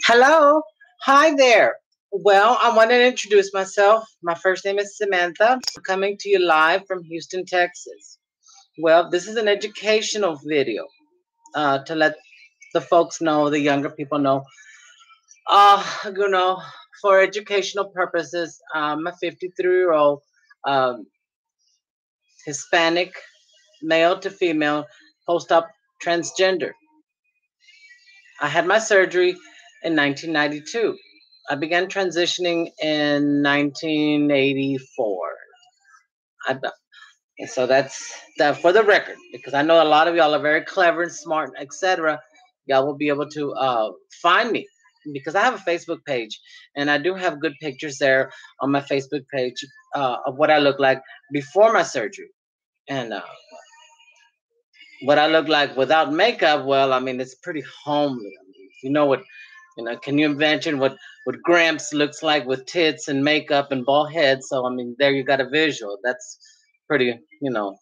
Hello. Hi there. Well, I want to introduce myself. My first name is Samantha. I'm coming to you live from Houston, Texas. Well, this is an educational video to let the folks know, the younger people know, uh, you know, for educational purposes, I'm a 53-year-old um, Hispanic, male to female, post-op transgender. I had my surgery in 1992. I began transitioning in 1984. I, and so that's that for the record, because I know a lot of y'all are very clever and smart, etc. Y'all will be able to find me because I have a Facebook page and I do have good pictures there on my Facebook page of what I look like before my surgery and what I look like without makeup. Well, I mean, it's pretty homely. I mean, if you know what can you imagine what Gramps looks like with tits and makeup and bald head? So I mean, there you got a visual. That's pretty, like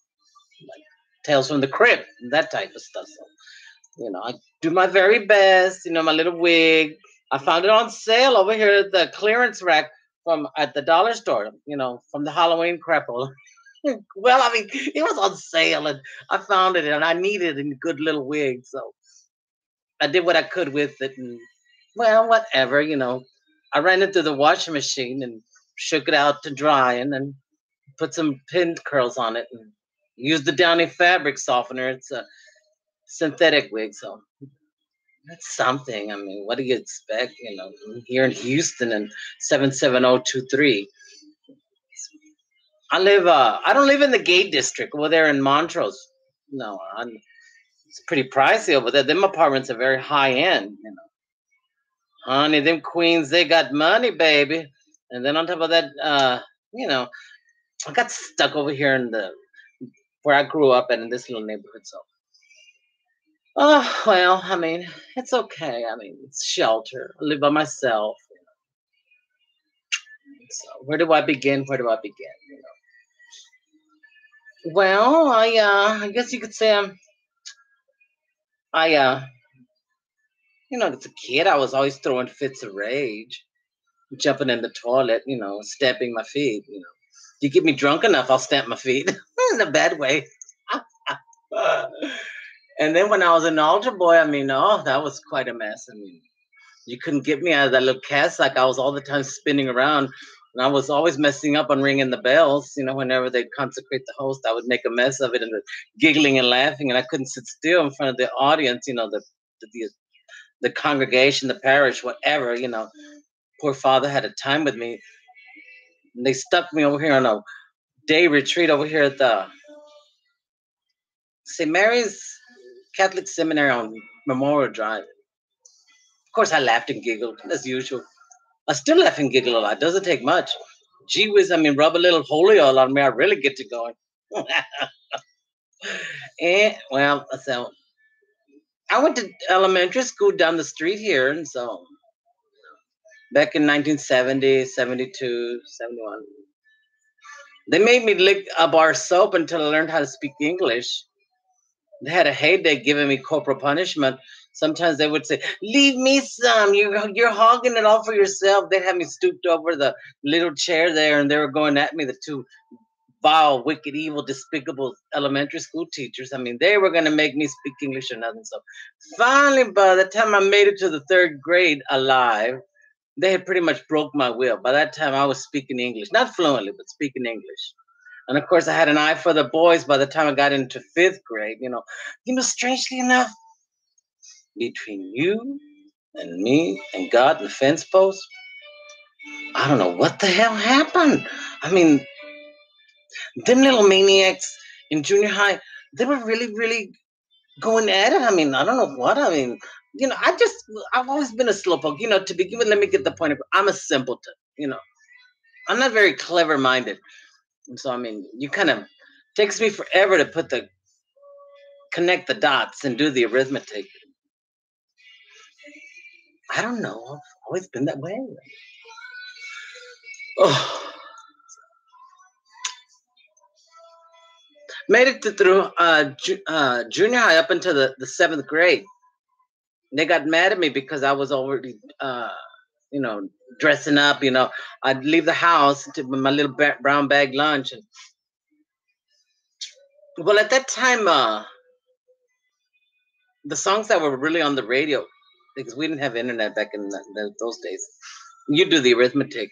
Tales from the Crypt, that type of stuff. So I do my very best. My little wig. I found it on sale over here at the clearance rack from at the dollar store. From the Halloween crapple. Well, I mean, it was on sale, and I found it, and I needed a good little wig, so I did what I could with it, and well, whatever. I ran it through the washing machine and shook it out to dry, and then put some pin curls on it, and used the Downy fabric softener. It's a synthetic wig, so that's something. I mean, what do you expect? Here in Houston and 77023. I don't live in the gay district over there in Montrose. No, it's pretty pricey over there. Them apartments are very high end. Honey, them queens, they got money, baby. And then on top of that, I got stuck over here in the where I grew up and in this little neighborhood. So, oh well, I mean, it's okay. I mean, it's shelter. I live by myself. So where do I begin? Where do I begin? Well, I guess you could say I as a kid, I was always throwing fits of rage, jumping in the toilet, stamping my feet. You get me drunk enough, I'll stamp my feet in a bad way. And then when I was an altar boy, I mean, oh, that was quite a mess. I mean, you couldn't get me out of that little cassock. I was all the time spinning around, and I was always messing up on ringing the bells. Whenever they'd consecrate the host, I would make a mess of it and giggling and laughing, and I couldn't sit still in front of the audience. The congregation, the parish, whatever. Poor father had a time with me. And they stuck me over here on a day retreat over here at the St. Mary's Catholic Seminary on Memorial Drive. Of course, I laughed and giggled as usual. I still laugh and giggle a lot. Doesn't take much. Gee whiz, I mean, rub a little holy oil on me, I really get to going. And well, so I went to elementary school down the street here, and so back in 1970, 72, 71. They made me lick a bar soap until I learned how to speak English. They had a heyday giving me corporal punishment. Sometimes they would say, "Leave me some. You're hogging it all for yourself." They'd have me stooped over the little chair there, and they were going at me, the two vile, wicked, evil, despicable elementary school teachers. I mean, they were going to make me speak English or nothing. So finally, by the time I made it to the third grade alive, they had pretty much broke my will. By that time, I was speaking English, not fluently, but speaking English. And of course, I had an eye for the boys by the time I got into fifth grade. Strangely enough, between you and me and God and the fence post, I don't know what the hell happened. I mean, them little maniacs in junior high, they were really, really going at it. I mean, I don't know what. I mean, I've always been a slowpoke. To begin with, let me get the point across. I'm a simpleton. I'm not very clever minded. And so, I mean, you kind of takes me forever to connect the dots and do the arithmetic. I don't know. I've always been that way. Oh, made it through junior high up until the seventh grade. They got mad at me because I was already, dressing up. I'd leave the house to with my little brown bag lunch. And, well, at that time, the songs that were really on the radio, because we didn't have internet back in those days. You do the arithmetic.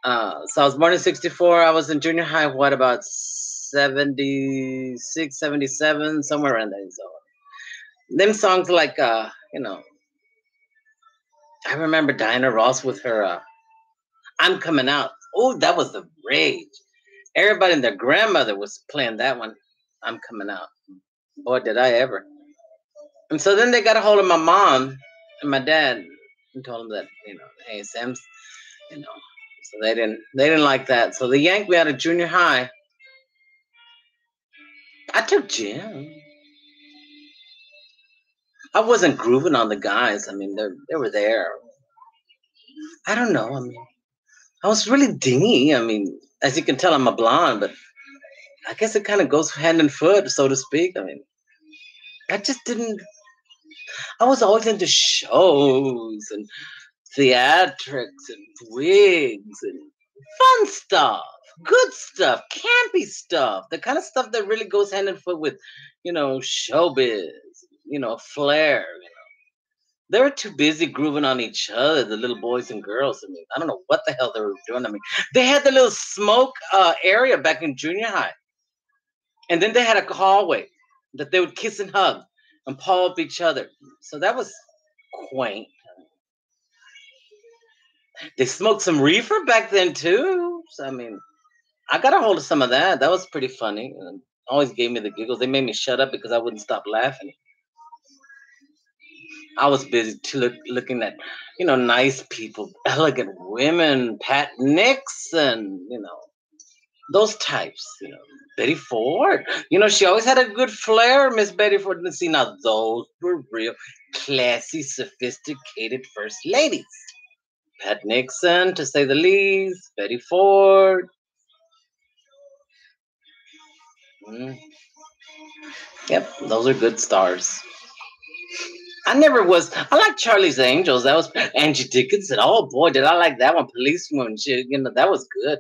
So I was born in 64. I was in junior high, what, about 76, 77, somewhere around there. So them songs like, I remember Diana Ross with her I'm Coming Out. Oh, that was the rage. Everybody and their grandmother was playing that one. I'm Coming Out. Boy, did I ever. And so then they got a hold of my mom and my dad and told them that, hey, Sam's, so they didn't like that. So they yanked me out of junior high. I took gym. I wasn't grooving on the guys. I mean, they were there. I don't know. I mean, I was really dingy. I mean, as you can tell, I'm a blonde, but I guess it kind of goes hand in foot, so to speak. I mean, I just didn't. I was always into shows and theatrics and wigs and fun stuff, good stuff, campy stuff, the kind of stuff that really goes hand in foot with, showbiz, flair. They were too busy grooving on each other, the little boys and girls. I mean, I don't know what the hell they were doing. I mean, they had the little smoke area back in junior high. And then they had a hallway that they would kiss and hug and paw up each other. So that was quaint. They smoked some reefer back then too. So, I mean, I got a hold of some of that. That was pretty funny. And always gave me the giggles. They made me shut up because I wouldn't stop laughing. I was busy looking at, nice people, elegant women, Pat Nixon, those types, Betty Ford. She always had a good flair, Miss Betty Ford. And see, now those were real classy, sophisticated first ladies. Pat Nixon, to say the least, Betty Ford. Yep, those are good stars. I never was. I like Charlie's Angels. That was Angie Dickinson. Oh boy, did I like that one. Policewoman. She, that was good.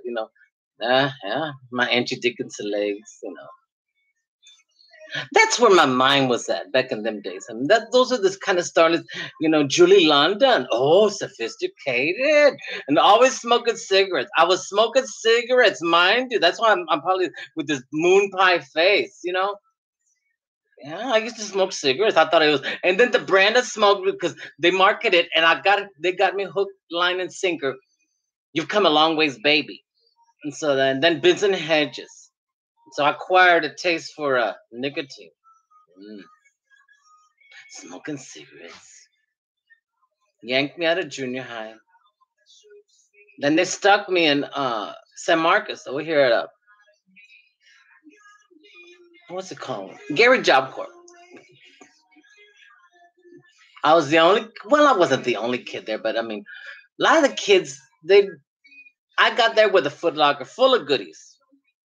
Yeah, my Angie Dickinson legs. That's where my mind was at back in them days. I mean, those are this kind of starlets. Julie London. Oh, sophisticated and always smoking cigarettes. I was smoking cigarettes, mind you. That's why I'm probably with this moon pie face. Yeah, I used to smoke cigarettes. I thought it was, and then the brand of smoke because they market it, and they got me hook, line, and sinker. You've come a long ways, baby. And so then Benson Hedges. So I acquired a taste for nicotine. Smoking cigarettes. Yanked me out of junior high. Then they stuck me in San Marcos over here at what's it called? Gary Job Corps. I was the only. Well, I wasn't the only kid there, but I mean, a lot of the kids I got there with a Foot Locker full of goodies.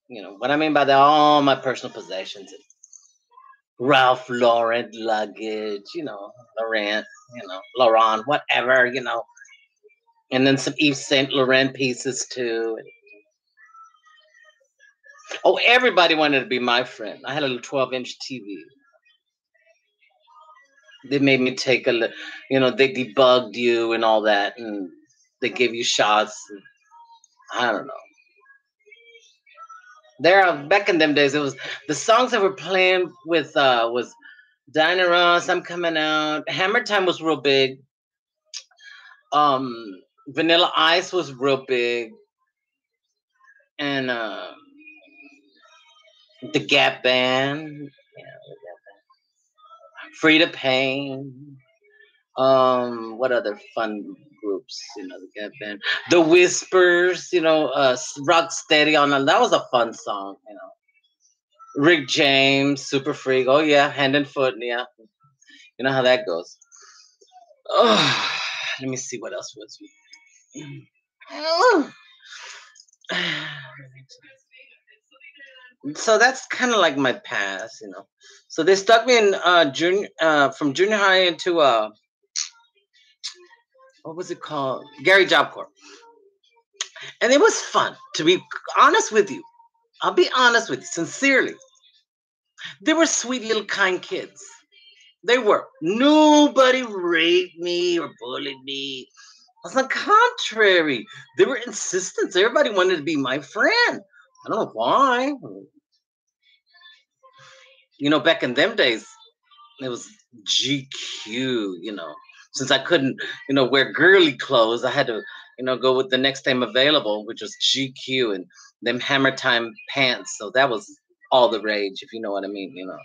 What I mean by that, all my personal possessions. Ralph Lauren luggage, Laurent, Laurent, whatever, And then some Yves Saint Laurent pieces too. Oh, everybody wanted to be my friend. I had a little 12-inch TV. They made me take they debugged you and all that, and they gave you shots. I don't know. Back in them days, it was the songs that were playing with was Diana Ross, I'm Coming Out. Hammer Time was real big. Vanilla Ice was real big. And the Gap Band. Frida Payne. What other fun groups? The Gap Band. The Whispers, Rock Steady on that was a fun song, Rick James, Super Freak. Oh yeah, Hand and Foot, yeah. You know how that goes. Oh, let me see what else was. So that's kind of like my past, So they stuck me in from junior high into what was it called? Gary Job Corps. And it was fun, to be honest with you. I'll be honest with you, sincerely. They were sweet little kind kids. They were. Nobody raped me or bullied me. On the contrary, they were insistent. Everybody wanted to be my friend. I don't know why. You know, back in them days, it was GQ, you know. Since I couldn't, you know, wear girly clothes, I had to, you know, go with the next time available, which was GQ and them Hammer Time pants. So that was all the rage, if you know what I mean, you know.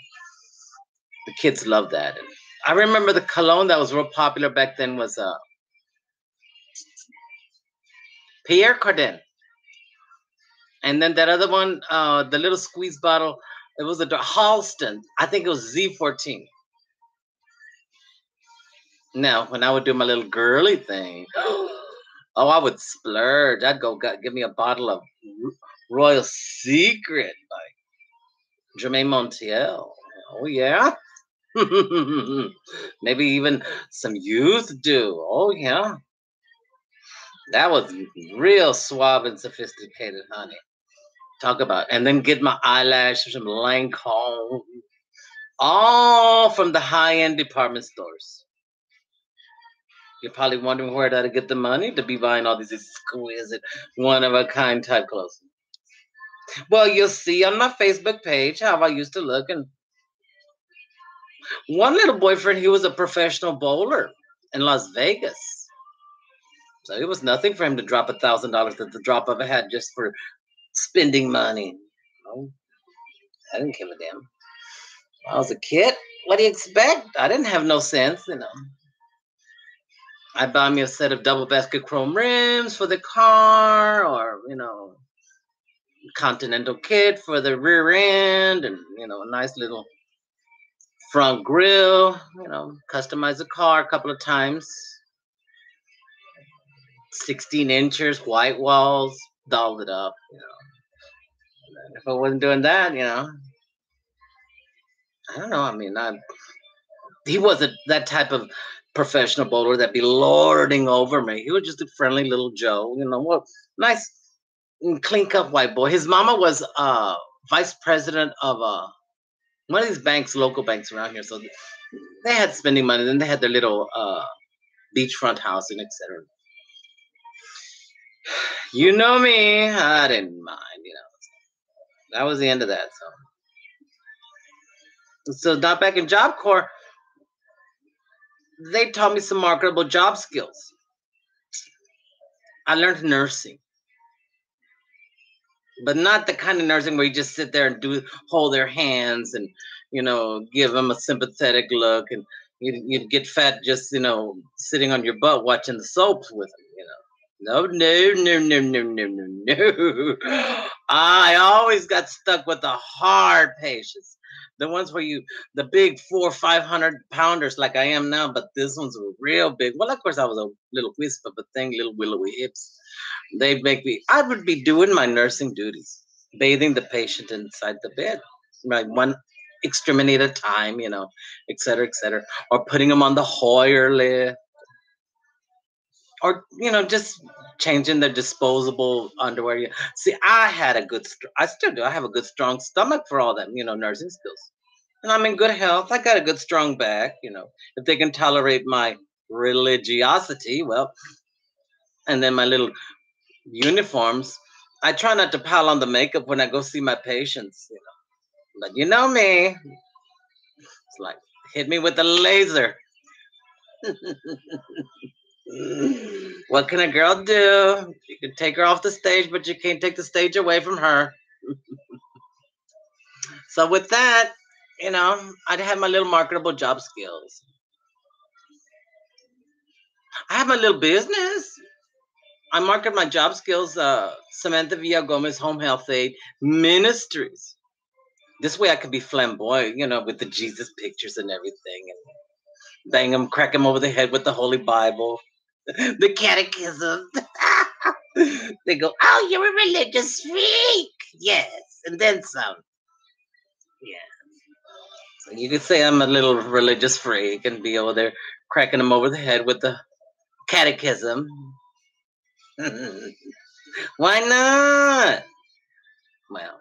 The kids loved that. And I remember the cologne that was real popular back then was Pierre Cardin. And then that other one, the little squeeze bottle, it was a Halston. I think it was Z14. Now, when I would do my little girly thing, oh, I would splurge. I'd go give me a bottle of Royal Secret by Jermaine Montiel. Oh, yeah. Maybe even some Youth Dew. Oh, yeah. That was real suave and sophisticated, honey. Talk about, and then get my eyelashes from Lancome, all from the high-end department stores. You're probably wondering where did I get the money to be buying all these exquisite, one-of-a-kind type clothes. Well, you'll see on my Facebook page how I used to look. And one little boyfriend, he was a professional bowler in Las Vegas. So it was nothing for him to drop $1,000 at the drop of a hat just for spending money. No, I didn't give a damn. When I was a kid, what do you expect? I didn't have no sense, you know. I'd buy me a set of double basket chrome rims for the car, or, you know, Continental kit for the rear end, and, you know, a nice little front grille, you know, customize the car a couple of times. 16 inches, white walls, dolled it up, you know. And if I wasn't doing that, you know, I don't know. I mean, he wasn't that type of professional bowler that'd be lording over me. He was just a friendly little Joe, you know, what nice clean cut white boy. His mama was vice president of one of these banks, local banks around here. So they had spending money. Then they had their little beachfront house and etc. You know me, I didn't mind, you know. That was the end of that. So not back in Job Corps, they taught me some marketable job skills. I learned nursing, but not the kind of nursing where you just sit there and hold their hands and, you know, give them a sympathetic look, and you'd get fat just, you know, sitting on your butt watching the soaps with them, you know. No. I always got stuck with the hard patients. The ones where the big 400 or 500 pounders like I am now, but this one's real big. Well, of course, I was a little wisp of a thing, little willowy hips. I would be doing my nursing duties, bathing the patient inside the bed, like one extremity at a time, you know, et cetera, or putting them on the Hoyer lift, or, you know, just changing their disposable underwear. See, I still do. I have a good, strong stomach for all that, you know, nursing skills. And I'm in good health. I got a good, strong back, you know. If they can tolerate my religiosity, well, and then my little uniforms. I try not to pile on the makeup when I go see my patients, you know. But you know me. It's like, hit me with a laser. What can a girl do? You can take her off the stage, but you can't take the stage away from her. So with that, you know, I'd have my little marketable job skills. I have my little business. I market my job skills, Samantha Villagomez Home Health Aid Ministries. This way I could be flamboyant, you know, with the Jesus pictures and everything, and bang them, crack them over the head with the Holy Bible, the catechism. They go, oh, you're a religious freak. Yes, and then some. Yeah. So you could say I'm a little religious freak and be over there cracking them over the head with the catechism. Why not? Well,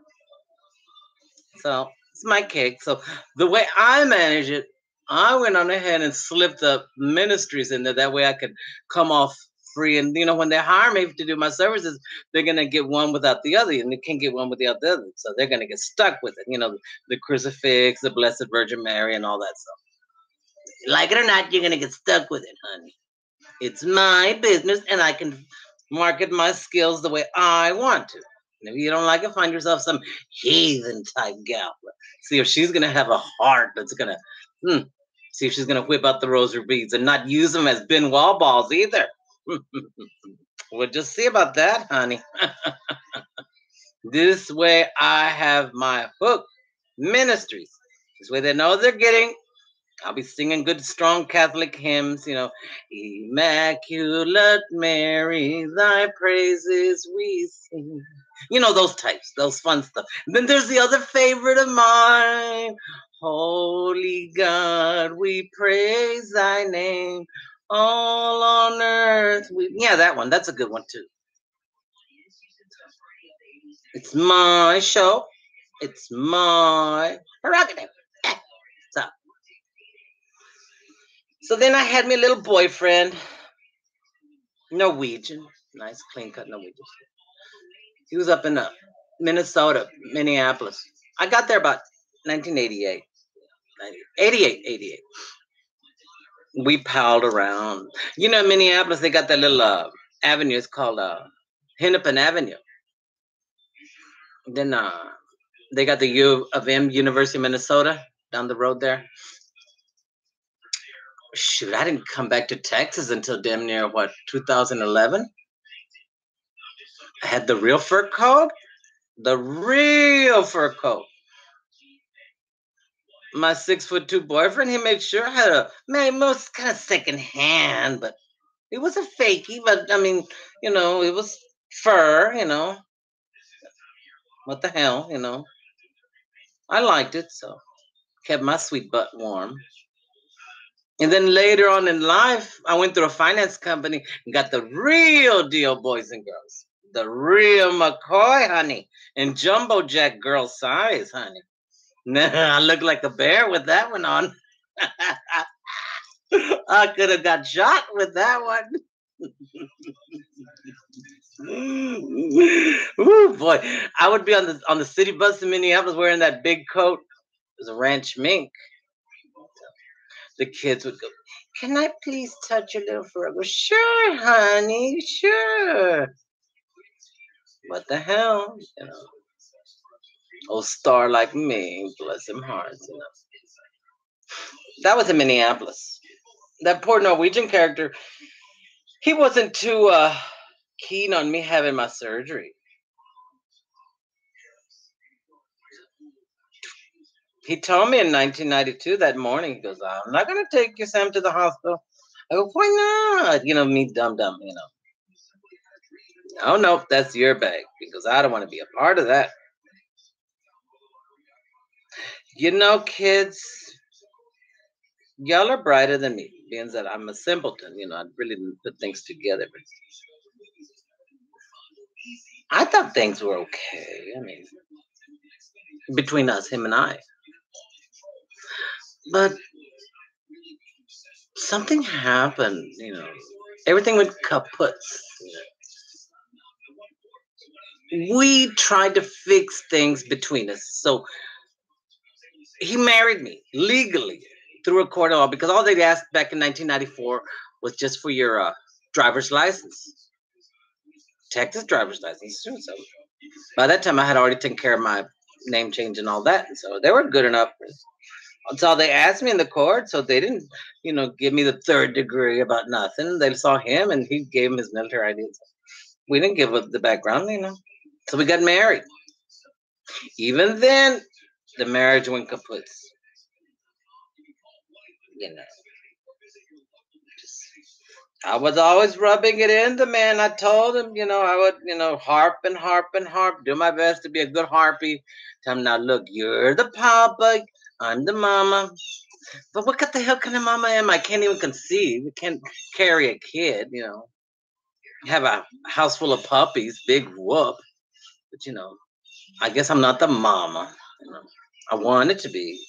so it's my cake. So the way I manage it, I went on ahead and slipped the ministries in there. That way I could come off free. And, when they hire me to do my services, they're going to get one without the other. And they can't get one without the other. So they're going to get stuck with it. The crucifix, the Blessed Virgin Mary, and all that stuff. Like it or not, you're going to get stuck with it, honey. It's my business, and I can market my skills the way I want to. And if you don't like it, find yourself some heathen type gal. See if she's going to have a heart that's going to, see if she's going to whip out the rosary beads and not use them as bin wall balls either. We'll just see about that, honey. This way I have my hook ministries. This way they know they're getting. I'll be singing good, strong Catholic hymns, Immaculate Mary, thy praises we sing. Those types, those fun stuff. And then there's the other favorite of mine. Holy God, we praise thy name. All on earth. That one. That's a good one, too. It's my show. It's my prerogative. So then I had me a little boyfriend, Norwegian, nice clean-cut Norwegian. He was up in Minnesota, Minneapolis. I got there about 1988. 88. We palled around. Minneapolis, they got that little avenue. It's called Hennepin Avenue. Then they got the U of M, University of Minnesota, down the road there. Shoot, I didn't come back to Texas until damn near, 2011? I had the real fur coat. The real fur coat. My 6'2" boyfriend, he made sure I had most kind of second hand, but it was a fakey, but I mean, it was fur, What the hell, I liked it, so kept my sweet butt warm. And then later on in life, I went through a finance company and got the real deal boys and girls. The real McCoy, honey. And Jumbo Jack girl size, honey. Nah, I look like a bear with that one on. I could have got shot with that one. Ooh, boy. I would be on the city bus in Minneapolis wearing that big coat. It was a ranch mink. The kids would go, "Can I please touch your little fur?" I go, "Sure, honey, sure." What the hell? Old star like me, bless him hearts. That was in Minneapolis. That poor Norwegian character, he wasn't too keen on me having my surgery. He told me in 1992 that morning, he goes, "I'm not going to take you, Sam, to the hospital." I go, "Why not?" Me dumb. Oh, no, that's your bag, because I don't want to be a part of that. Kids, y'all are brighter than me, being that I'm a simpleton. I really didn't put things together. But I thought things were okay. I mean, between us, him and I. But something happened, everything went kaputs. We tried to fix things between us. So he married me legally through a court of law, because all they asked back in 1994 was just for your driver's license, Texas driver's license. So by that time, I had already taken care of my name change and all that. And so they were good enough. That's all they asked me in the court. So they didn't, give me the third degree about nothing. They saw him and he gave him his military ID. So we didn't give up the background, So we got married. Even then, the marriage went kaput. I was always rubbing it in the man. I told him, I would, harp and harp and harp, do my best to be a good harpy. Tell him, now, look, you're the papa, I'm the mama. But what the hell kind of mama am I? I can't even conceive. I can't carry a kid, Have a house full of puppies, big whoop. But, I guess I'm not the mama. I wanted to be.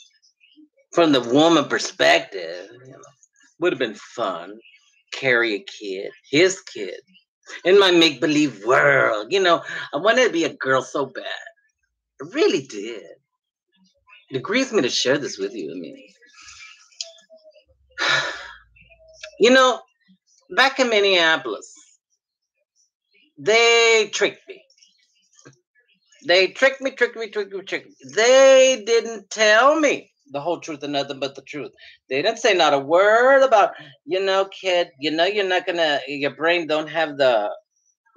From the woman perspective, would have been fun. Carry a kid, his kid, in my make-believe world. I wanted to be a girl so bad. I really did. It grieves me to share this with you. Back in Minneapolis, they tricked me. They tricked me. They didn't tell me the whole truth and nothing but the truth. They didn't say not a word about, kid, you're not gonna, your brain don't have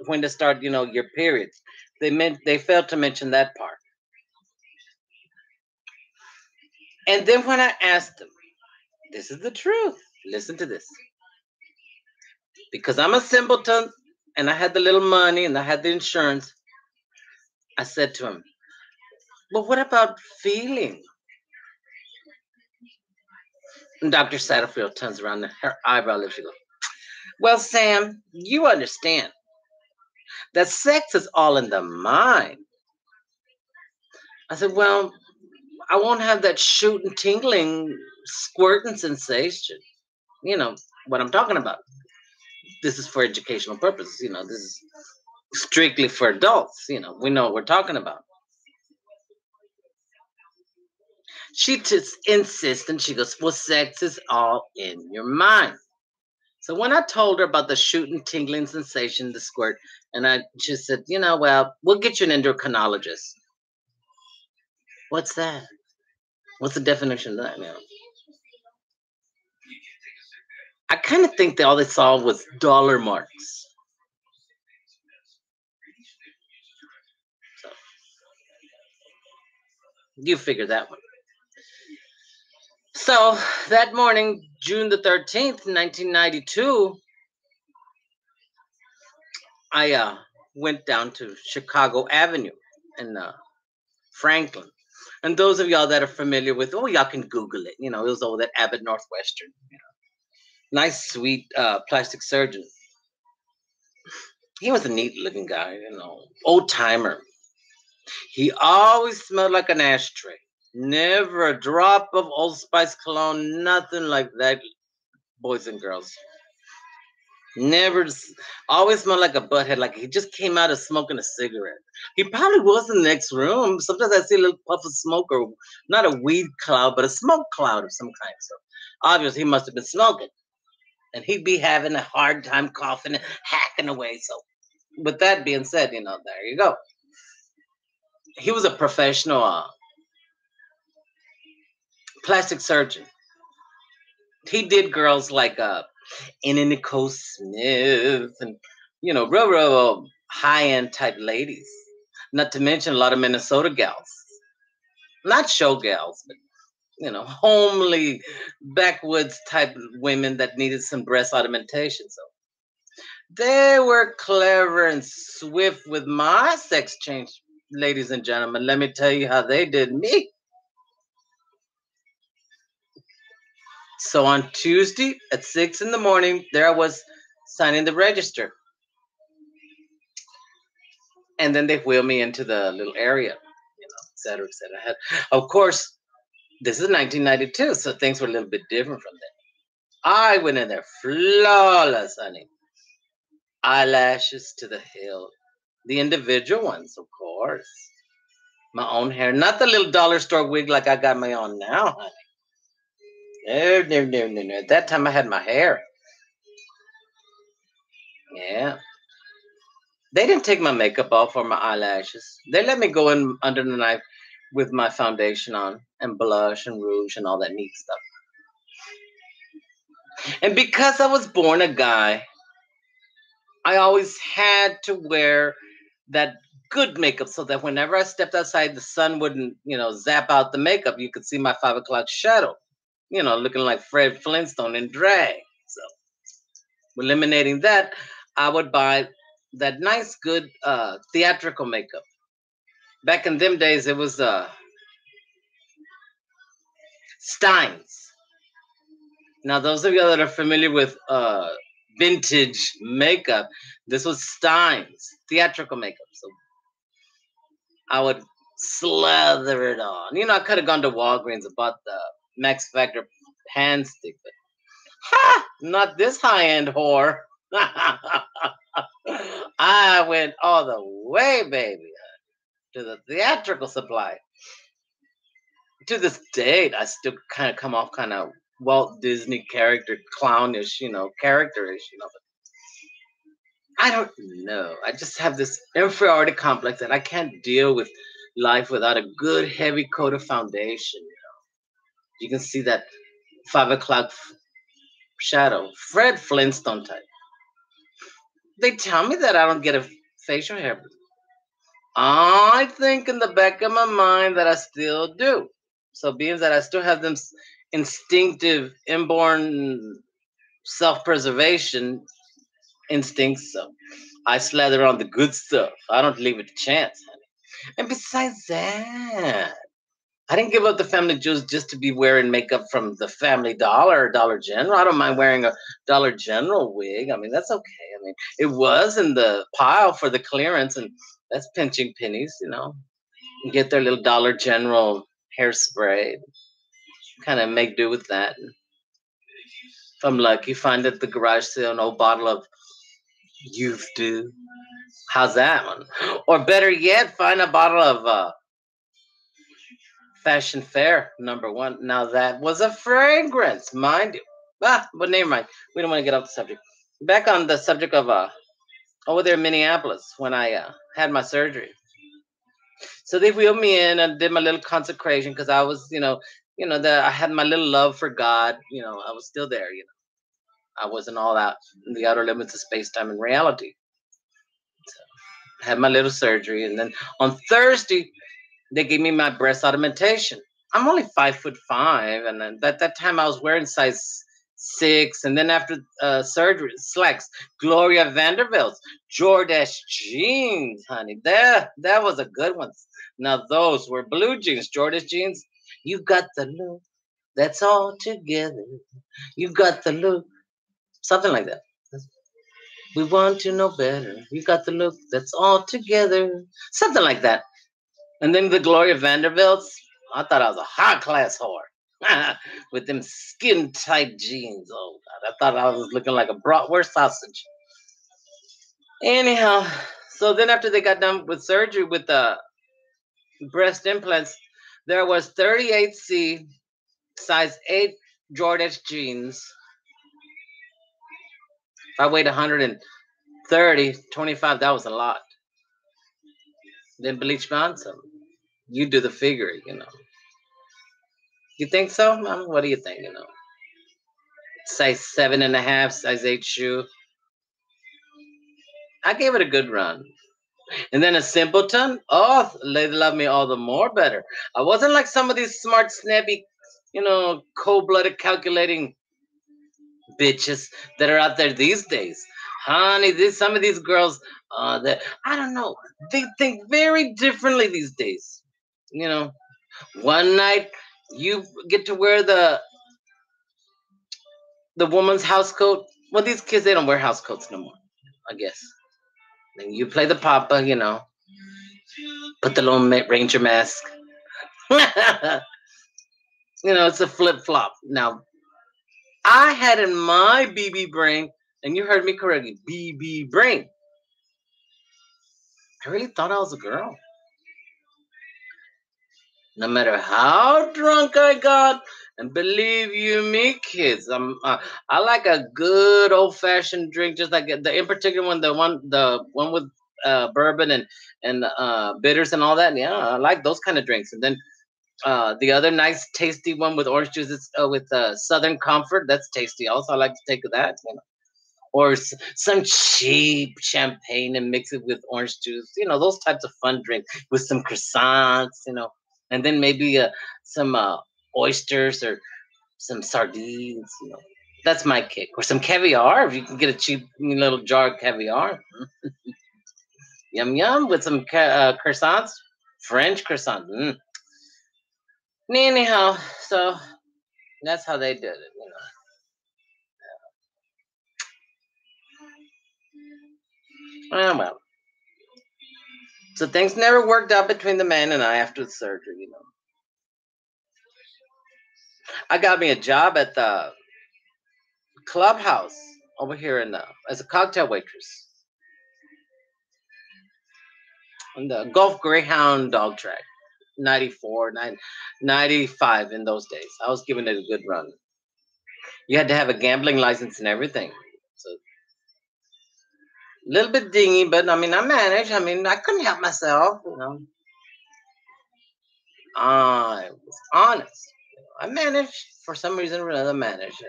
when to start, your periods. They failed to mention that part. And then when I asked them, this is the truth. Listen to this. Because I'm a simpleton and I had the little money and I had the insurance, I said to him, well, what about feeling? And Dr. Satterfield turns around and her eyebrow lifts. She goes, well, Sam, you understand that sex is all in the mind. I said, well, I won't have that shooting, tingling, squirting sensation. You know what I'm talking about. This is for educational purposes. This is strictly for adults. We know what we're talking about. She just insists and she goes, well, sex is all in your mind. So when I told her about the shooting, tingling sensation, the squirt, and I just said, well, we'll get you an endocrinologist. What's that? What's the definition of that now? I kind of think that all they saw was dollar marks. So, you figure that one. So that morning, June the 13th, 1992, I went down to Chicago Avenue in Franklin. And those of y'all that are familiar with, y'all can Google it. It was over at Abbott Northwestern. Nice, sweet plastic surgeon. He was a neat looking guy, old timer. He always smelled like an ashtray. Never a drop of Old Spice cologne, nothing like that, boys and girls. Never, always smelled like a butthead, like he just came out of smoking a cigarette. He probably was in the next room. Sometimes I see a little puff of smoke, or not a weed cloud, but a smoke cloud of some kind. So obviously he must have been smoking. And he'd be having a hard time coughing and hacking away. So with that being said, there you go. He was a professional plastic surgeon. He did girls like Anna Nicole Smith and, real high-end type ladies. Not to mention a lot of Minnesota gals. Not show gals, but, homely, backwoods type women that needed some breast augmentation. So they were clever and swift with my sex change, ladies and gentlemen. Let me tell you how they did me. So on Tuesday at 6 in the morning, there I was signing the register. And then they wheeled me into the little area, et cetera, et cetera. Of course, this is 1992, so things were a little bit different from then. I went in there flawless, honey. Eyelashes to the hilt. The individual ones, of course. My own hair, not the little dollar store wig like I got my own now, honey. No. At that time, I had my hair. Yeah. They didn't take my makeup off or my eyelashes. They let me go in under the knife with my foundation on and blush and rouge and all that neat stuff. And because I was born a guy, I always had to wear that good makeup so that whenever I stepped outside, the sun wouldn't, zap out the makeup. You could see my 5 o'clock shadow, looking like Fred Flintstone in drag. So eliminating that, I would buy that nice, good theatrical makeup. Back in them days, it was Stein's. Now, those of you that are familiar with vintage makeup, this was Stein's theatrical makeup. So I would slather it on. I could have gone to Walgreens and bought the Max Factor hand stick, but not this high end whore. I went all the way, baby, to the theatrical supply. To this date, I still kind of come off kind of Walt Disney character, clownish, characterish, But I don't know. I just have this inferiority complex that I can't deal with life without a good heavy coat of foundation. You can see that 5 o'clock shadow, Fred Flintstone type. They tell me that I don't get a facial hair. I think in the back of my mind that I still do. So being that I still have them instinctive, inborn self-preservation instincts, so I slather on the good stuff. I don't leave it to chance, honey. And besides that, I didn't give up the family jewels just to be wearing makeup from the Family Dollar or Dollar General. I don't mind wearing a Dollar General wig. I mean, that's okay. I mean, it was in the pile for the clearance, and that's pinching pennies, Get their little Dollar General hairspray. Kind of make do with that. If I'm lucky, find at the garage sale an old bottle of Youth Do. How's that one? Or better yet, find a bottle of Fashion Fair #1. Now that was a fragrance, mind you. But never mind. We don't want to get off the subject. Back on the subject of over there in Minneapolis when I had my surgery. So they wheeled me in and did my little consecration because I was, I had my little love for God. I was still there. I wasn't all out in the outer limits of space, time, and reality. So I had my little surgery, and then on Thursday they gave me my breast augmentation. I'm only 5'5", and then at that time I was wearing size 6, and then after surgery, slacks, Gloria Vanderbilt's Jordache jeans, honey. That was a good one. Now those were blue jeans, Jordache jeans. You got the look, that's all together. You got the look, something like that. We want to know better. You got the look, that's all together, something like that. And then the Gloria Vanderbilts, I thought I was a high class whore with them skin tight jeans. Oh God, I thought I was looking like a bratwurst sausage. Anyhow, so then after they got done with surgery with the breast implants, there was 38C, size 8 Jordache jeans. If I weighed 130, 25, that was a lot. Then bleach on some. You do the figure, You think so, Mom? What do you think, Size 7.5, size 8 shoe. I gave it a good run. And then a simpleton, oh, they love me all the more better. I wasn't like some of these smart, snappy, cold-blooded, calculating bitches that are out there these days. Honey, some of these girls, that I don't know, they think very differently these days. One night you get to wear the woman's house coat. Well, these kids, they don't wear house coats no more, I guess. Then you play the papa, put the Lone Ranger mask. It's a flip-flop. Now, I had in my BB brain, and you heard me correctly, BB brain, I really thought I was a girl. No matter how drunk I got, and believe you me, kids, I like a good old-fashioned drink, just like in particular the one with bourbon and bitters and all that. Yeah, I like those kind of drinks. And then the other nice, tasty one with orange juice is with Southern Comfort. That's tasty. Also, I like to take that. Or some cheap champagne and mix it with orange juice. Those types of fun drinks with some croissants. And then maybe some oysters or some sardines. That's my kick. Or some caviar, if you can get a cheap little jar of caviar. Yum yum with some croissants, French croissants. Anyhow, so that's how they did it. Well, so things never worked out between the man and I after the surgery, you know. I got me a job at the clubhouse over here in the as a cocktail waitress in the Gulf Greyhound dog track. 94, 95 in those days. I was giving it a good run. You had to have a gambling license and everything. So a little bit dingy, but I mean, I managed. I mean, I couldn't help myself, you know. I was honest. I managed for some reason or another. Managed,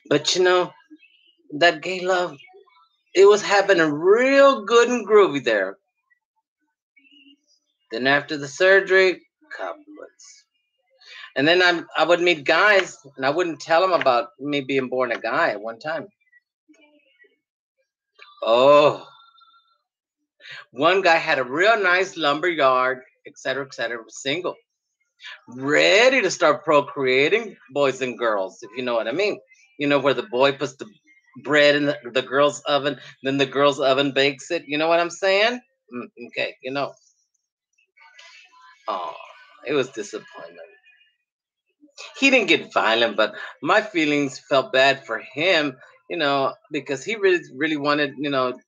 but you know that gay love. It was happening real good and groovy there. Then after the surgery, couplets. And then I would meet guys, and I wouldn't tell them about me being born a guy at one time. Oh, one guy had a real nice lumber yard, etc., single, ready to start procreating boys and girls, if you know what I mean. You know, where the boy puts the bread in the girl's oven, then the girl's oven bakes it. You know what I'm saying? Okay, you know. Oh, it was disappointment. He didn't get violent, but my feelings felt bad for him, you know, because he really wanted, you know,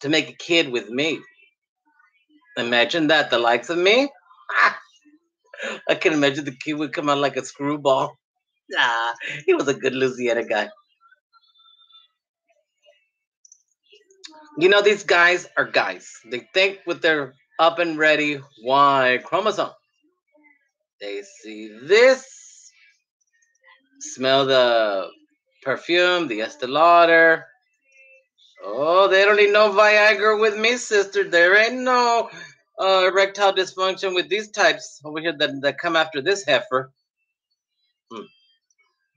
to make a kid with me. Imagine that, the likes of me. I can imagine the kid would come out like a screwball. Ah, he was a good Louisiana guy. You know, these guys are guys. They think with their up and ready Y chromosome. They see this, smell the perfume, the Estee Lauder. Oh, they don't need no Viagra with me, sister. There ain't no erectile dysfunction with these types over here that come after this heifer. Hmm.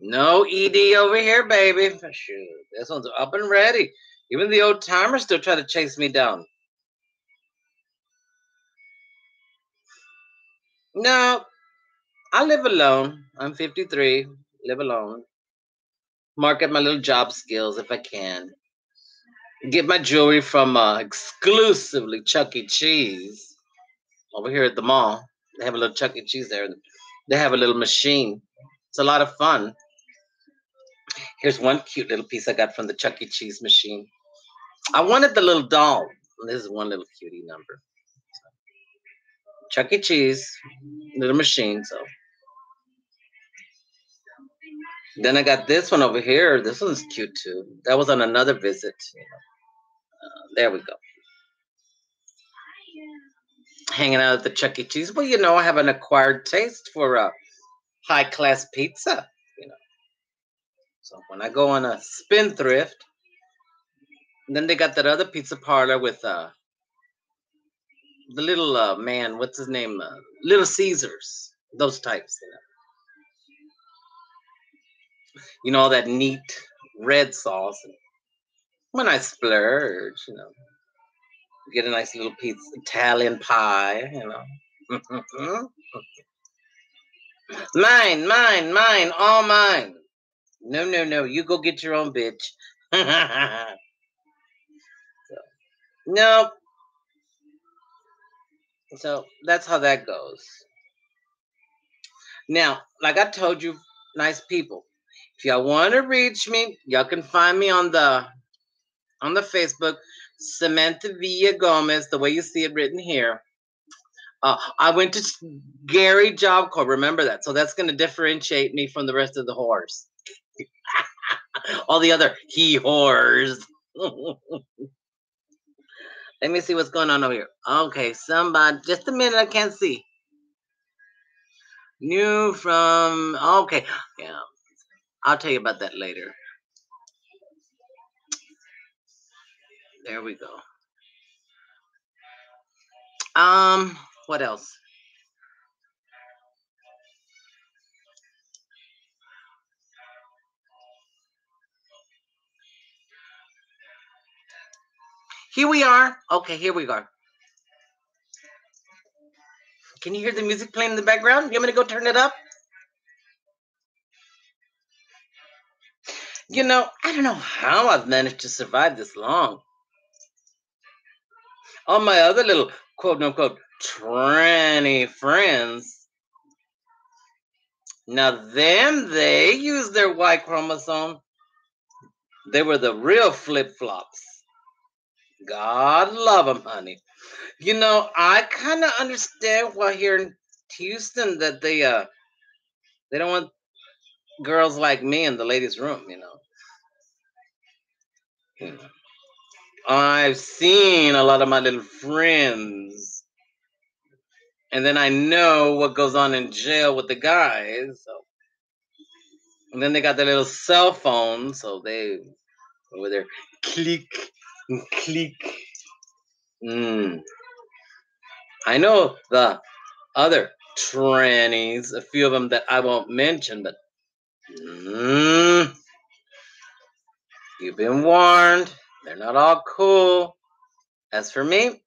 No ED over here, baby. Shoot, this one's up and ready. Even the old timers still try to chase me down. No, I live alone. I'm 53. Live alone. Market my little job skills if I can. Get my jewelry from exclusively Chuck E. Cheese over here at the mall. They have a little Chuck E. Cheese there. They have a little machine. It's a lot of fun. Here's one cute little piece I got from the Chuck E. Cheese machine. I wanted the little doll. This is one little cutie number. Chuck E. Cheese, little machine. So then I got this one over here. This one's cute too. That was on another visit. There we go. Hanging out at the Chuck E. Cheese. Well, you know, I have an acquired taste for high class pizza. You know, so when I go on a spendthrift, then they got that other pizza parlor with the little man. What's his name? Little Caesars. Those types. You know, all that neat red sauce. And when I splurge, you know, get a nice little pizza, Italian pie. You know. Mine, mine, mine, all mine. No, no, no. You go get your own bitch. So, no. So that's how that goes. Now, like I told you, nice people. If y'all want to reach me, y'all can find me on the Facebook, Samantha Villagomez, the way you see it written here. I went to Gary Job Corps. Remember that. So that's going to differentiate me from the rest of the whores. All the other he whores. Let me see what's going on over here. Okay, somebody. Just a minute. I can't see. New from. Okay. Yeah. I'll tell you about that later. There we go. What else? Here we are. Okay, here we go. Can you hear the music playing in the background? You want me to go turn it up? You know, I don't know how I've managed to survive this long. All my other little quote unquote tranny friends, now them, they use their Y chromosome. They were the real flip flops. God love them, honey. You know, I kind of understand why here in Houston that they don't want girls like me in the ladies' room. I've seen a lot of my little friends, and then I know what goes on in jail with the guys. So, and then they got their little cell phones, so they over there click and click. I know the other trannies, a few of them that I won't mention, but you've been warned. They're not all cool. As for me,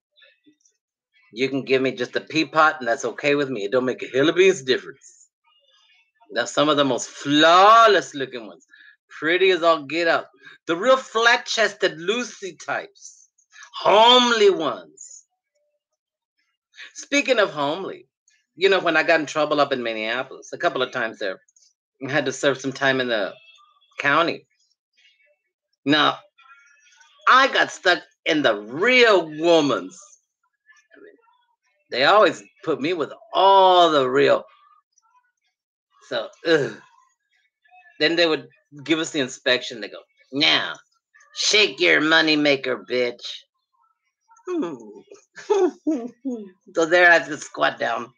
you can give me just a pea pot, and that's okay with me. It don't make a hill of beans difference. Now, some of the most flawless looking ones, pretty as all get out. The real flat-chested Lucy types, homely ones. Speaking of homely, you know, when I got in trouble up in Minneapolis, a couple of times there, I had to serve some time in the county. Now, I got stuck in the real woman's. I mean, they always put me with all the real. So, then they would give us the inspection. They go, now, shake your moneymaker, bitch. So there I have to squat down.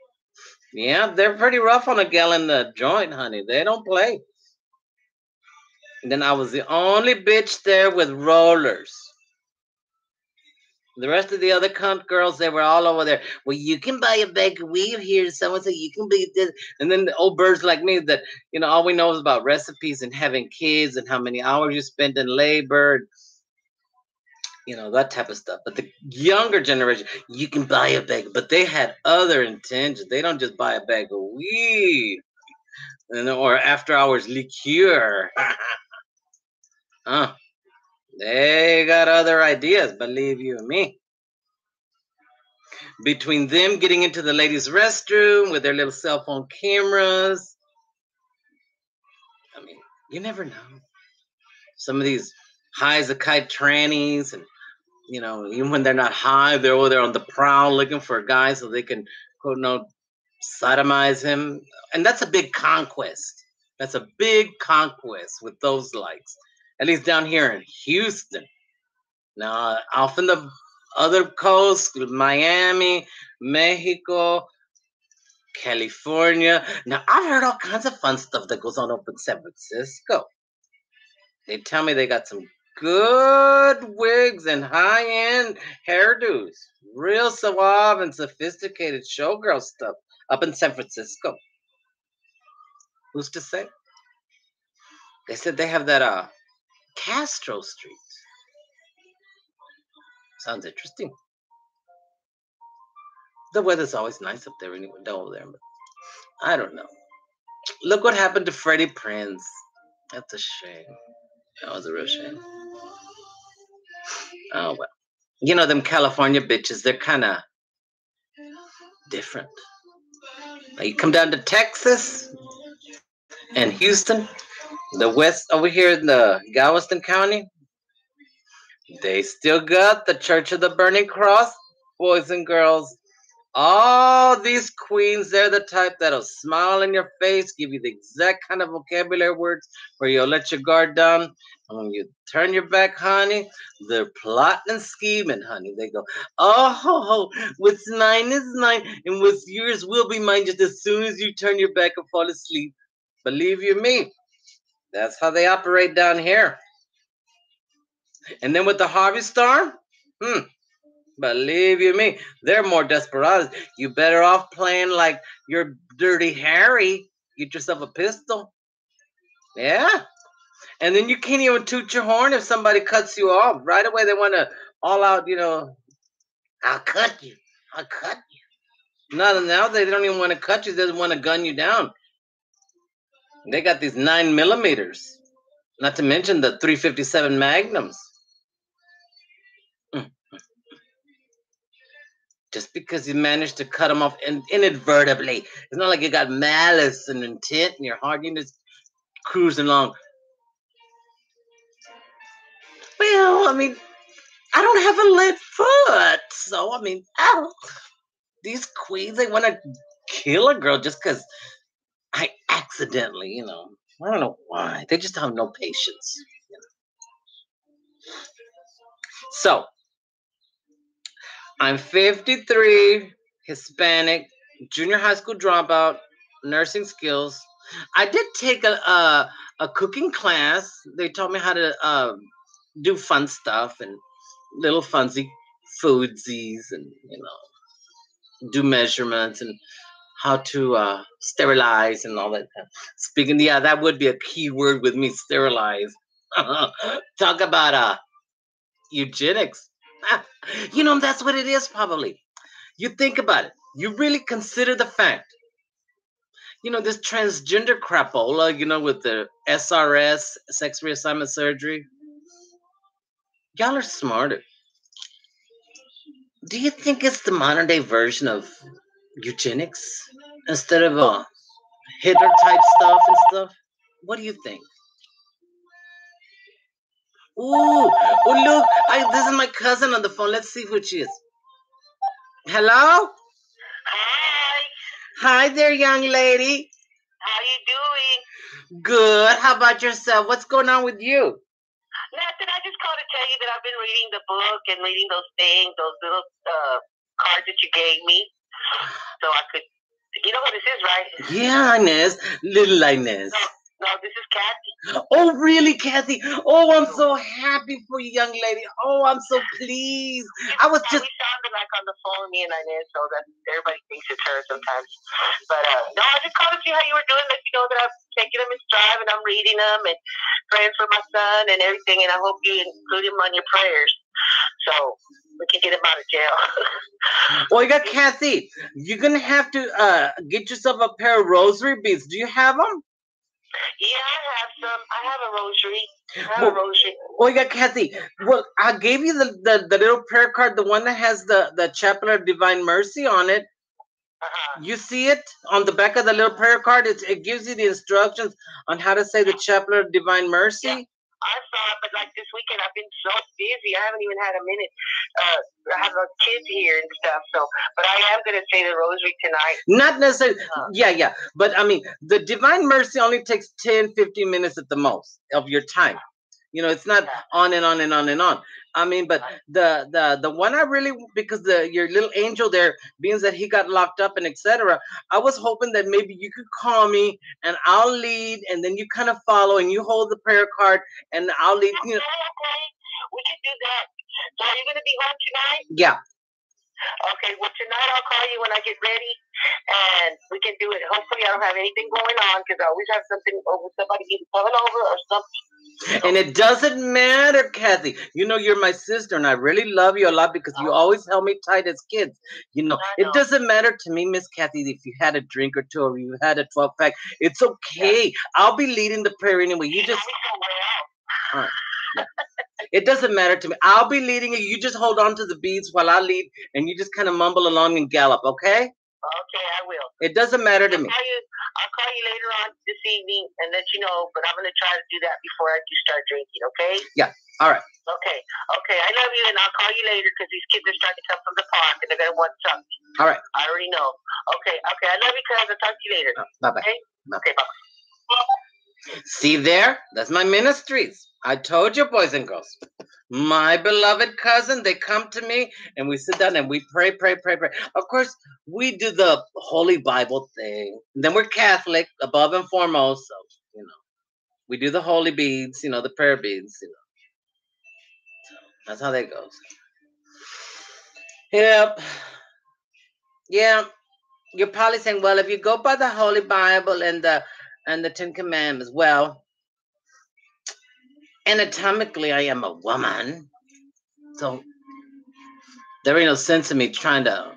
Yeah, they're pretty rough on a gal in the joint, honey. They don't play. And then I was the only bitch there with rollers. The rest of the other cunt girls, they were all over there. Well, you can buy a bag of weave here. Someone said you can buy this. And then the old birds like me that, you know, all we know is about recipes and having kids and how many hours you spent in labor, you know, that type of stuff. But the younger generation, you can buy a bag, but they had other intentions. They don't just buy a bag of weed or after hours liqueur. They got other ideas, believe you me. Between them getting into the ladies' restroom with their little cell phone cameras, I mean, you never know. Some of these high as a kite trannies, and you know, even when they're not high, they're over there on the prowl looking for a guy so they can quote unquote sodomize him, and that's a big conquest. That's a big conquest with those lights. At least down here in Houston. Now, off in the other coast, Miami, Mexico, California. Now, I've heard all kinds of fun stuff that goes on up in San Francisco. They tell me they got some good wigs and high-end hairdos. Real suave and sophisticated showgirl stuff up in San Francisco. Who's to say? They said they have that Castro Street. Sounds interesting. The weather's always nice up there anyway, over there, but I don't know. Look what happened to Freddie Prinze. That's a shame. That was a real shame. Oh well. You know them California bitches, they're kinda different. Now you come down to Texas and Houston, the west over here in the Galveston County, they still got the Church of the Burning Cross, boys and girls. All these queens, they're the type that'll smile in your face, give you the exact kind of vocabulary words where you'll let your guard down. And when you turn your back, honey, they're plotting and scheming, honey. They go, oh, what's mine is mine, and what's yours will be mine just as soon as you turn your back and fall asleep. Believe you me, that's how they operate down here. And then with the Harvey Star, believe you me, they're more desperados. You better off playing like you're Dirty Harry. Get yourself a pistol. Yeah. And then you can't even toot your horn if somebody cuts you off. Right away, they want to all out, you know, I'll cut you. I'll cut you. Now they don't even want to cut you. They just want to gun you down. They got these 9mm. Not to mention the 357 Magnums. Just because you managed to cut them off inadvertently. It's not like you got malice and intent in your heart. You're just cruising along. Well, I mean, I don't have a lit foot. So, I mean, these queens, they want to kill a girl just because I accidentally, I don't know why. They just have no patience. So, I'm 53, Hispanic, junior high school dropout, nursing skills. I did take a cooking class. They taught me how to do fun stuff and little funsy foodsies and, do measurements and how to sterilize and all that. Speaking, yeah, that would be a key word with me, sterilize. Talk about eugenics. That's what it is, probably. You think about it. You really consider the fact. This transgender crapola, with the S.R.S, sex reassignment surgery. Y'all are smarter. Do you think it's the modern day version of eugenics instead of Hitler type stuff and stuff? What do you think? Ooh, look, this is my cousin on the phone. Let's see who she is. Hello? Hi. Hi there, young lady. How you doing? Good. How about yourself? What's going on with you? Nothing. I just called to tell you that I've been reading the book and reading those things, those little cards that you gave me, so I could. You know who this is, right? Yeah, Inez. Little Inez. No, this is Kathy. Oh, really, Kathy? Oh, I'm so happy for you, young lady. Oh, I'm so pleased. I was just... We sounded like on the phone, me and Inez, so that everybody thinks it's her sometimes. But no, I just called to see how you were doing. Let you know that I'm taking them in stride and I'm reading them and praying for my son and everything. And I hope you include him on your prayers so we can get him out of jail. Oiga, Kathy, you're gonna have to get yourself a pair of rosary beads. Do you have them? Yeah, I have some. I have a rosary. A rosary. Oiga, Kathy, well, I gave you the little prayer card, the one that has the Chapel of Divine Mercy on it. Uh-huh. You see it on the back of the little prayer card? It gives you the instructions on how to say the Chapel of Divine Mercy. Yeah. I saw it, but like this weekend, I've been so busy. I haven't even had a minute. I have kids here and stuff, but I am going to say the rosary tonight. Not necessarily. Yeah. But I mean, the Divine Mercy only takes 10, 15 minutes at the most of your time. It's not on and on and on and on. I mean, but the one I really, because your little angel there, being that he got locked up and etc. I was hoping that maybe you could call me and I'll lead, and then you kind of follow and you hold the prayer card and I'll lead. Okay, we can do that. So are you going to be home tonight? Yeah. Okay, well, tonight I'll call you when I get ready, and we can do it. Hopefully I don't have anything going on, because I always have something over, somebody getting coming over or something. And it doesn't matter, Kathy. You're my sister, and I really love you a lot because you always held me tight as kids. It doesn't matter to me, Miss Kathy, if you had a drink or two or you had a 12-pack. It's okay. Yeah. I'll be leading the prayer anyway. You just... It doesn't matter to me. I'll be leading it. You just hold on to the beads while I lead, and you just kind of mumble along and gallop, okay? Okay, I will. It doesn't matter to me. I'll call you later on this evening and let you know, but I'm going to try to do that before I start drinking, okay? Yeah, all right. Okay, I love you, and I'll call you later because these kids are starting to come from the park, and they're going to want something. All right. I already know. Okay, I love you, cuz. I'll talk to you later. Bye-bye. Okay, bye-bye. See there? That's my ministries. I told you, boys and girls. My beloved cousin, they come to me and we sit down and we pray. Of course, we do the Holy Bible thing. And then we're Catholic, above and foremost. So, we do the holy beads, the prayer beads, So that's how that goes. Yep. Yeah. You're probably saying, well, if you go by the Holy Bible and the Ten Commandments, well, anatomically, I am a woman. So there ain't no sense in me trying to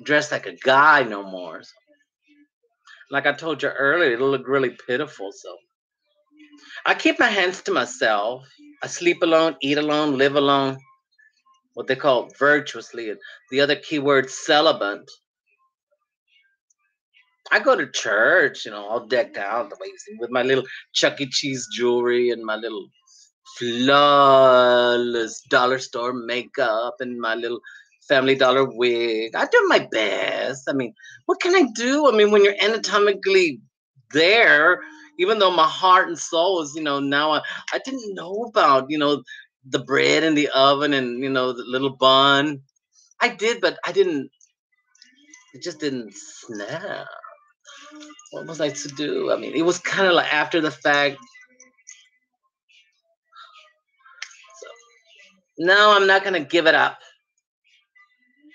dress like a guy no more. So, like I told you earlier, it'll look really pitiful. So I keep my hands to myself. I sleep alone, eat alone, live alone, what they call virtuously. And the other keyword, celibate. I go to church, all decked out the way you see, with my little Chuck E. Cheese jewelry and my little flawless dollar store makeup and my little Family Dollar wig. I do my best. I mean, what can I do? I mean, when you're anatomically there, even though my heart and soul is, now I didn't know about, the bread in the oven and, the little bun. I did, but it just didn't snap. What was I to do? I mean, it was kind of like after the fact. So no, I'm not going to give it up.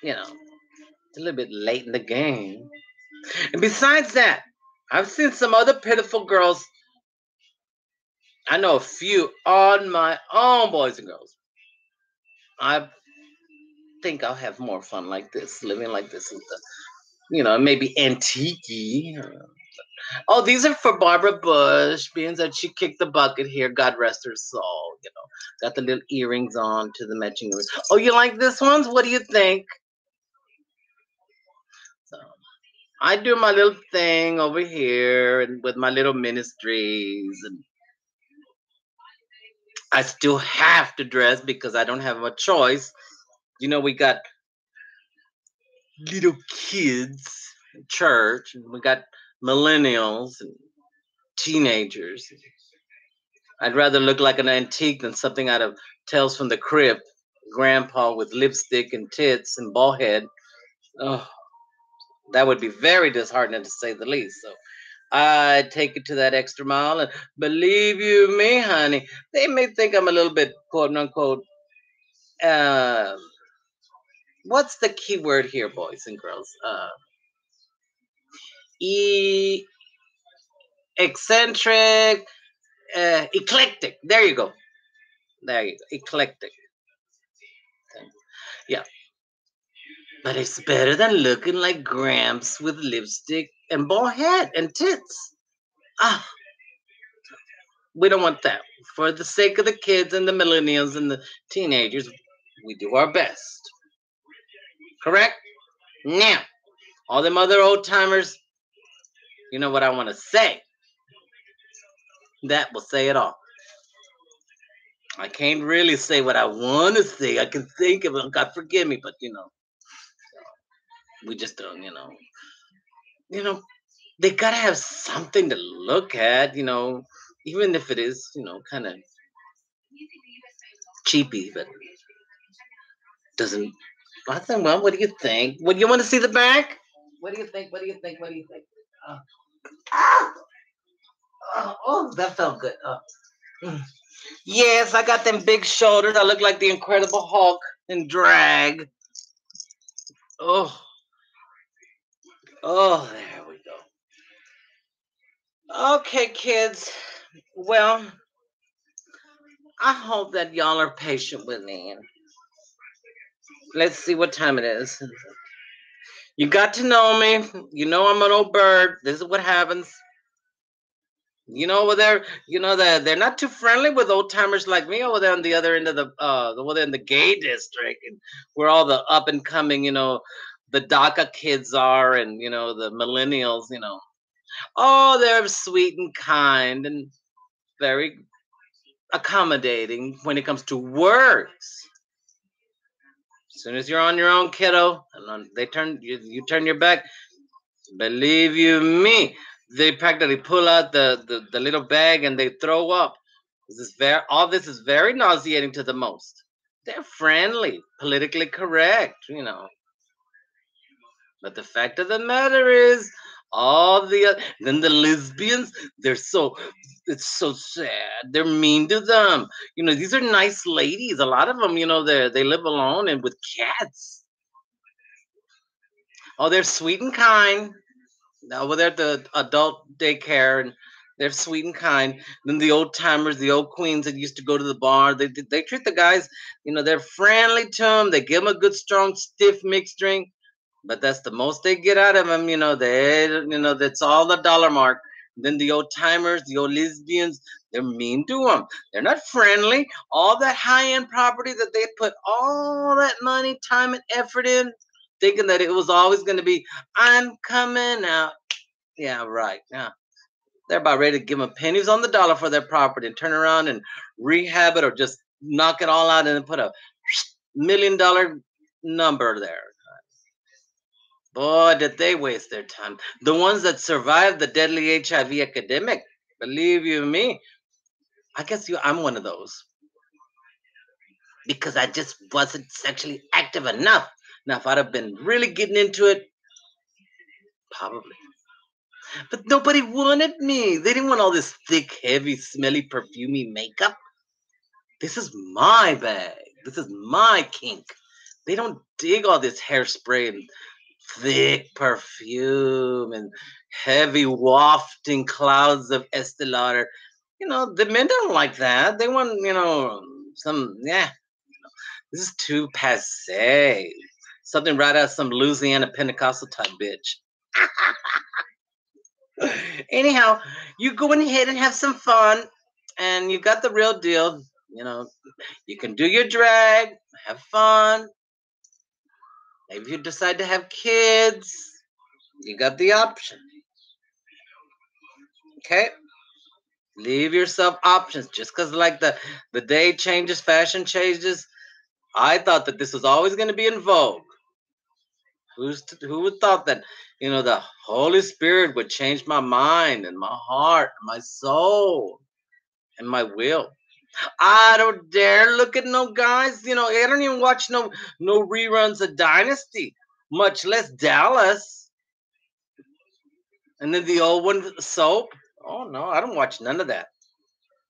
It's a little bit late in the game. And besides that, I've seen some other pitiful girls. I know a few on my own, boys and girls. I think I'll have more fun like this, living like this, maybe antique-y. Oh, these are for Barbara Bush, being that she kicked the bucket here. God rest her soul. Got the little earrings on to the matching earrings. Oh, you like this ones? What do you think? So I do my little thing over here and with my little ministries, and I still have to dress because I don't have a choice. We got little kids in church, and we got millennials and teenagers. I'd rather look like an antique than something out of Tales from the Crypt. Grandpa with lipstick and tits and bald head. Oh, that would be very disheartening to say the least. So I take it to that extra mile, and believe you me, honey, they may think I'm a little bit quote unquote. What's the key word here, boys and girls? Eccentric, eclectic. There you go. Eclectic. Yeah. But it's better than looking like Gramps with lipstick and bald head and tits. Ah, we don't want that. For the sake of the kids and the millennials and the teenagers, we do our best. Correct? Now, all them other old timers, you know what I want to say. That will say it all. I can't really say what I want to say. I can think of it. God forgive me, but we just don't, they gotta have something to look at, even if it is, kind of cheapy, but doesn't. I think, well, what do you think? What, you want to see the back? What do you think? What do you think? What do you think? Oh, that felt good. Yes, I got them big shoulders. I look like the Incredible Hulk in drag. Oh, there we go. Okay, kids. Well, I hope that y'all are patient with me. Let's see what time it is. You got to know me. You know I'm an old bird. This is what happens. Over there, that they're not too friendly with old timers like me over there on the other end of over there in the gay district, and where all the up and coming, the DACA kids are, and the millennials, oh, they're sweet and kind and very accommodating when it comes to words. As soon as you're on your own, kiddo, and you turn your back. Believe you me, they practically pull out the little bag and they throw up. All this is very nauseating to the most. They're friendly, politically correct, But the fact of the matter is, then the lesbians, it's so sad. They're mean to them. These are nice ladies. A lot of them, they live alone and with cats. Oh, they're sweet and kind. Over there at the adult daycare, and they're sweet and kind. Then the old timers, the old queens that used to go to the bar, they treat the guys, they're friendly to them. They give them a good, strong, stiff mixed drink, but that's the most they get out of them. That's all the dollar mark. Then the old timers, the old lesbians, They're mean to them. They're not friendly. All that high-end property that they put all that money, time, and effort in, thinking that it was always going to be, I'm coming out. Yeah, right. Yeah. They're about ready to give them pennies on the dollar for their property and turn around and rehab it or just knock it all out and then put a $1 million number there. Boy, did they waste their time. The ones that survived the deadly HIV epidemic, believe you me, I guess I'm one of those. Because I just wasn't sexually active enough. Now, if I'd have been really getting into it, probably. But nobody wanted me. They didn't want all this thick, heavy, smelly, perfumey makeup. This is my bag. This is my kink. They don't dig all this hairspray and thick perfume and heavy wafting clouds of Estee Lauder. The men don't like that. They want, some, this is too passe. Something right out of some Louisiana Pentecostal type bitch. Anyhow, you go ahead and have some fun, and you got the real deal. You can do your drag, have fun. Maybe you decide to have kids. You got the option. Okay? Leave yourself options. Just because like the day changes, fashion changes, I thought that this was always going to be in vogue. Who would thought that, the Holy Spirit would change my mind and my heart, and my soul, and my will? I don't dare look at no guys. I don't even watch no reruns of Dynasty, much less Dallas. And then the old one, Soap. Oh no, I don't watch none of that.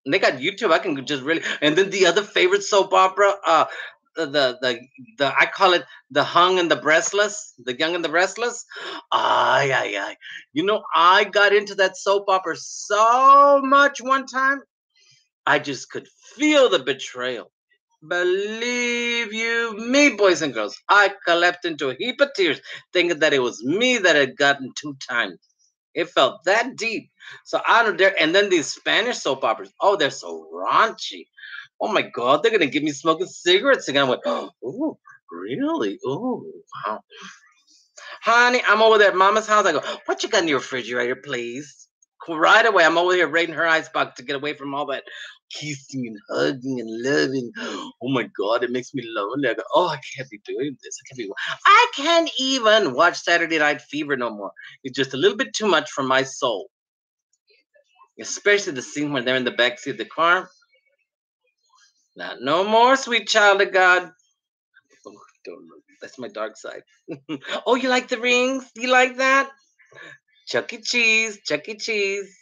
And they got YouTube. I can just really. And then the other favorite soap opera, the I call it the Hung and the Breastless, the Young and the Restless. Ay. I got into that soap opera so much one time. I just could feel the betrayal. Believe you me, boys and girls, I collapsed into a heap of tears thinking that it was me that had gotten 2 times. It felt that deep. So I don't dare. And then these Spanish soap operas, oh, they're so raunchy. Oh my God, they're going to get me smoking cigarettes again. I went, oh, really? Oh, wow. Honey, I'm over there at Mama's house. I go, what you got in your refrigerator, please? Right away, I'm over here raiding her icebox to get away from all that kissing and hugging and loving. Oh my God, it makes me lonely. I go, oh, I can't be doing this. I can't even watch Saturday Night Fever no more. It's just a little bit too much for my soul. Especially the scene when they're in the backseat of the car. Not no more, sweet child of God. Oh, don't know. That's my dark side. Oh, you like the rings? You like that? Chuck E. Cheese, Chuck E. Cheese.